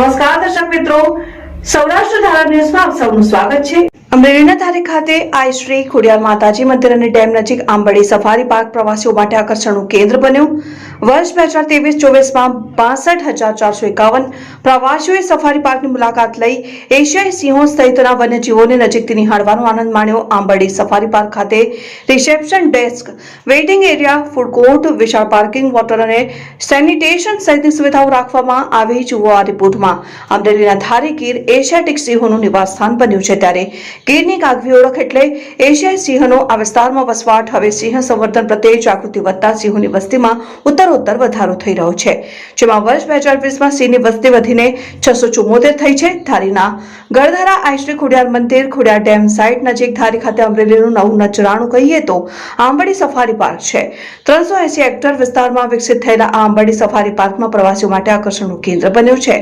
નમસ્કાર દર્શક મિત્રો, સૌરાષ્ટ્ર ધારા ન્યૂઝમાં આપ સૌનું સ્વાગત છે। અમરેલીના ધારી ખાતે આઈ શ્રી ખોડિયાર માતાજી મંદિર અને ડેમ નજીક આંબરડી સફારી પાર્ક પ્રવાસીઓ માટે આકર્ષણનું કેન્દ્ર બન્યું। વર્ષ 2023-24માં 62,451 પ્રવાસીઓએ સફારી પાર્કની મુલાકાત લઈ એશિયાઈ સિંહો સહિતના વન્યજીવોને નજીકથી નિહાળવાનો આનંદ માણ્યો। આંબરડી સફારી પાર્ક ખાતે reception desk, waiting area, food court, વિશાળ પાર્કિંગ, વોટર અને સેનિટેશન સહિતની સુવિધાઓ રાખવામાં આવી। જુઓ આ રિપોર્ટમાં। અમરેલીના ધારી ગીર એશિયાટિક સિંહોનું નિવાસસ્થાન બન્યું છે, ત્યારે ગીરની આગવી ઓળખ એટલે એશિયાઈ સિંહનો આ વિસ્તારમાં વસવાટ। હવે સિંહ સંવર્ધન પ્રત્યે જાગૃતિ વધતા સિંહોની વસ્તીમાં ઉત્તરોત્તર વધારો થઈ રહ્યો છે, જેમાં વર્ષ 2020માં સિંહની વસ્તી વધીને 674 થઈ છે। ધારીના ગળધારા આઈ શ્રી ખોડિયાર મંદિર, ખોડિયાર ડેમ સાઇટ નજીક ધારી ખાતે અમરેલીનું નવું નજરાણું કહીએ તો આંબરડી સફારી પાર્ક છે। 380 હેક્ટર વિસ્તારમાં વિકસિત થયેલા આ આંબરડી સફારી પાર્કમાં પ્રવાસીઓ માટે આકર્ષણનું કેન્દ્ર બન્યું છે।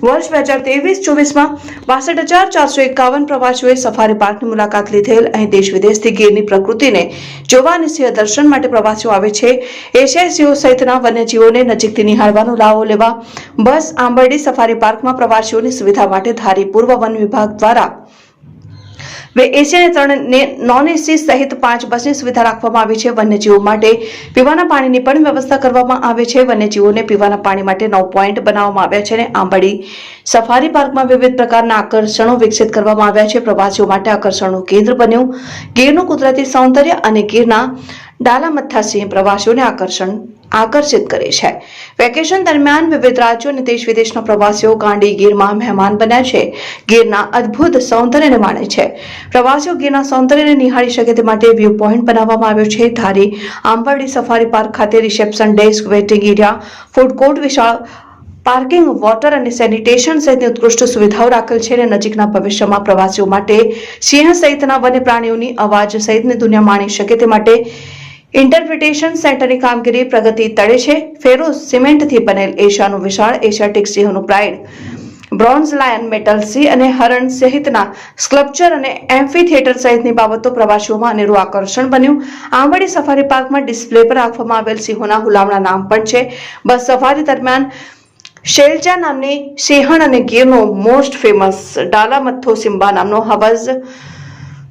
વર્ષ 2023-24માં 62,451 પ્રવાસીઓએ સફારી પાર્કની મુલાકાત લીધેલ। અહીં દેશ વિદેશથી ગીરની પ્રકૃતિને જોવા અને સિંહ દર્શન માટે પ્રવાસીઓ આવે છે। એશિયાઈ સિંહો સહિતના વન્યજીવોને નજીકથી નિહાળવાનો લાવો લેવા બસ આંબરડી સફારી પાર્કમાં પ્રવાસીઓની સુવિધા માટે ધારી પૂર્વ વન વિભાગ દ્વારા એસી અને 3 નોન એસી સહિત 5 બસની સુવિધા રાખવામાં આવી છે। વન્યજીવો માટે પીવાના પાણીની પણ વ્યવસ્થા કરવામાં આવે છે। વન્યજીવોને પીવાના પાણી માટે 9 પોઈન્ટ બનાવવામાં આવ્યા છે અને આંબરડી સફારી પાર્કમાં વિવિધ પ્રકારના આકર્ષણો વિકસિત કરવામાં આવ્યા છે। પ્રવાસીઓ માટે આકર્ષણનું કેન્દ્ર બન્યું ગીરનું કુદરતી સૌંદર્ય અને ગીરના ડાલામથ્થા સિંહ પ્રવાસીઓને આકર્ષિત કરે છે। વેકેશન દરમિયાન વિવિધ રાજ્યો અને દેશ વિદેશના પ્રવાસીઓ ગાંડી ગીરમાં મહેમાન બન્યા છે, ગીરના અદ્ભુત સૌંદર્યને માણે છે। પ્રવાસીઓ ગીરના સૌંદર્યને નિહાળી શકે તે માટે વ્યૂ પોઈન્ટ બનાવવામાં આવ્યો છે। ધારી આંબરડી સફારી પાર્ક ખાતે reception desk, waiting area, food court, વિશાળ પાર્કિંગ, વોટર અને સેનિટેશન સહિતની ઉત્કૃષ્ટ સુવિધાઓ રાખેલ છે અને નજીકના ભવિષ્યમાં પ્રવાસીઓ માટે સિંહ સહિતના વન્ય પ્રાણીઓની અવાજ સહિતની દુનિયા માણી શકે તે માટે ઇન્ટરપ્રિટેશન સેન્ટરની કામગીરી પ્રગતિ તળે છે। ફેરો સિમેન્ટથી બનેલ એશિયાનું વિશાળ એશિયાટિક સિંહનું પ્રાઇડ, બ્રોન્ઝ લાયન, મેટલ સિંહ અને હરણ સહિતના સ્કલ્પચર અને એમ્ફી થિયેટર સહિતની બાબતો પ્રવાસીઓમાં અનેરું આકર્ષણ બન્યું। આંબરડી સફારી પાર્કમાં ડિસ્પ્લે પર રાખવામાં આવેલ સિંહોના હુલામણા નામ પણ છે। બસ સફારી દરમિયાન શેલચા નામની સિંહણ અને ગીરનો મોસ્ટ ફેમસ ડાલામથ્થો સિમ્બા નામનો હવઝ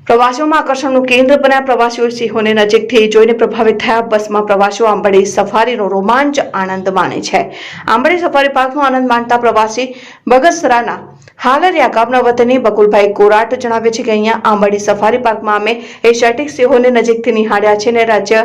પ્રવાસીઓમાં આકર્ષણનું કેન્દ્ર બન્યા। પ્રવાસીઓ સિંહોને નજીકથી જોઈને પ્રભાવિત થયા। બસમાં પ્રવાસીઓ આંબરડી સફારીનો રોમાંચ આનંદ માણે છે। આંબરડી સફારી પાર્કનો આનંદ માણતા પ્રવાસી બગસરાના હાલરિયા ગામના વતની બકુલભાઈ કોરાટ જણાવે છે કે અહીંયા આંબરડી સફારી પાર્કમાં અમે એશિયાટિક સિંહોને નજીકથી નિહાળ્યા છે અને રાજ્ય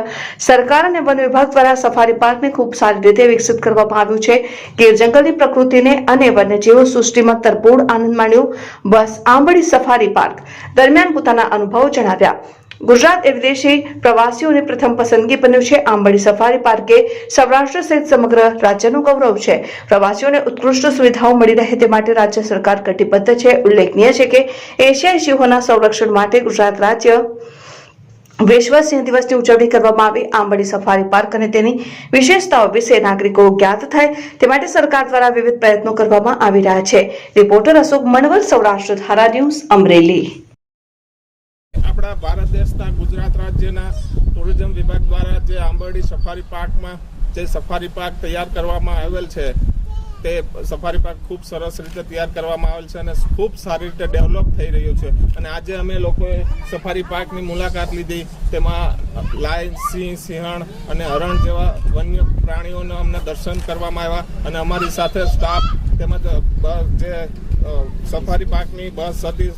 સરકાર અને વન વિભાગ દ્વારા સફારી પાર્કને ખૂબ સારી રીતે વિકસિત કરવામાં આવ્યું છે। ગીર જંગલની પ્રકૃતિને અને વન્યજીવો સૃષ્ટિમાં તરબોળ આનંદ માણ્યો। બસ આંબરડી સફારી પાર્ક દરમિયાન પોતાના અનુભવો જણાવ્યા। ગુજરાત એ વિદેશી પ્રવાસીઓની પ્રથમ પસંદગી બન્યું છે। આંબરડી સફારી પાર્કે સૌરાષ્ટ્ર સહિત સમગ્ર રાજ્યનું ગૌરવ છે। પ્રવાસીઓને ઉત્કૃષ્ટ સુવિધાઓ મળી રહે તે માટે રાજ્ય સરકાર કટિબદ્ધ છે। ઉલ્લેખનીય છે કે એશિયાઈ સિંહોના સંરક્ષણ માટે ગુજરાત રાજ્ય વિશ્વ સિંહ દિવસની ઉજવણી કરવામાં આવી। આંબરડી સફારી પાર્ક અને તેની વિશેષતાઓ વિશે નાગરિકો જ્ઞાત થાય તે માટે સરકાર દ્વારા વિવિધ પ્રયત્નો કરવામાં આવી રહ્યા છે। રિપોર્ટર અશોક મણવર, સૌરાષ્ટ્ર ધારા ન્યૂઝ, અમરેલી। આપણા ભારત દેશના ગુજરાત રાજ્યના ટુરિઝમ વિભાગ દ્વારા જે આંબરડી સફારી પાર્કમાં જે સફારી પાર્ક તૈયાર કરવામાં આવેલ છે, તે સફારી પાર્ક ખૂબ સરસ રીતે તૈયાર કરવામાં આવેલ છે અને ખૂબ સારી રીતે ડેવલપ થઈ રહ્યું છે। અને આજે અમે લોકોએ સફારી પાર્કની મુલાકાત લીધી, તેમાં લાયન, સિંહ, સિંહણ અને હરણ જેવા વન્ય પ્રાણીઓને અમને દર્શન કરવામાં આવ્યા અને અમારી સાથે સ્ટાફ તેમજ જે સફારી પાર્કની બસ હતી,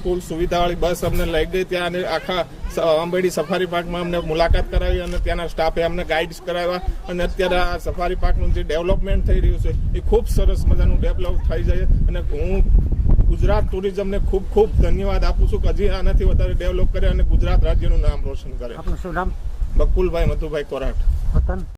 ફૂલ સુવિધાવાળી બસ અમને લઈ ગઈ ત્યાં અને આખા આંબરડી સફારી પાર્કમાં અમને મુલાકાત કરાવી અને ત્યાંના સ્ટાફે અમને ગાઈડ્સ કરાવ્યા અને અત્યારે આ સફારી પાર્કનું જે ડેવલપમેન્ટ થઈ રહ્યું છે એ ખૂબ સરસ મજાનું ડેવલપ થઈ જાય અને હું ગુજરાત ટુરિઝમને ખૂબ ખૂબ ધન્યવાદ આપું છું કે હજી આનાથી વધારે ડેવલપ કરે અને ગુજરાત રાજ્યનું નામ રોશન કરે। આપનું શું નામ? બકુલભાઈ મધુભાઈ કોરાટ।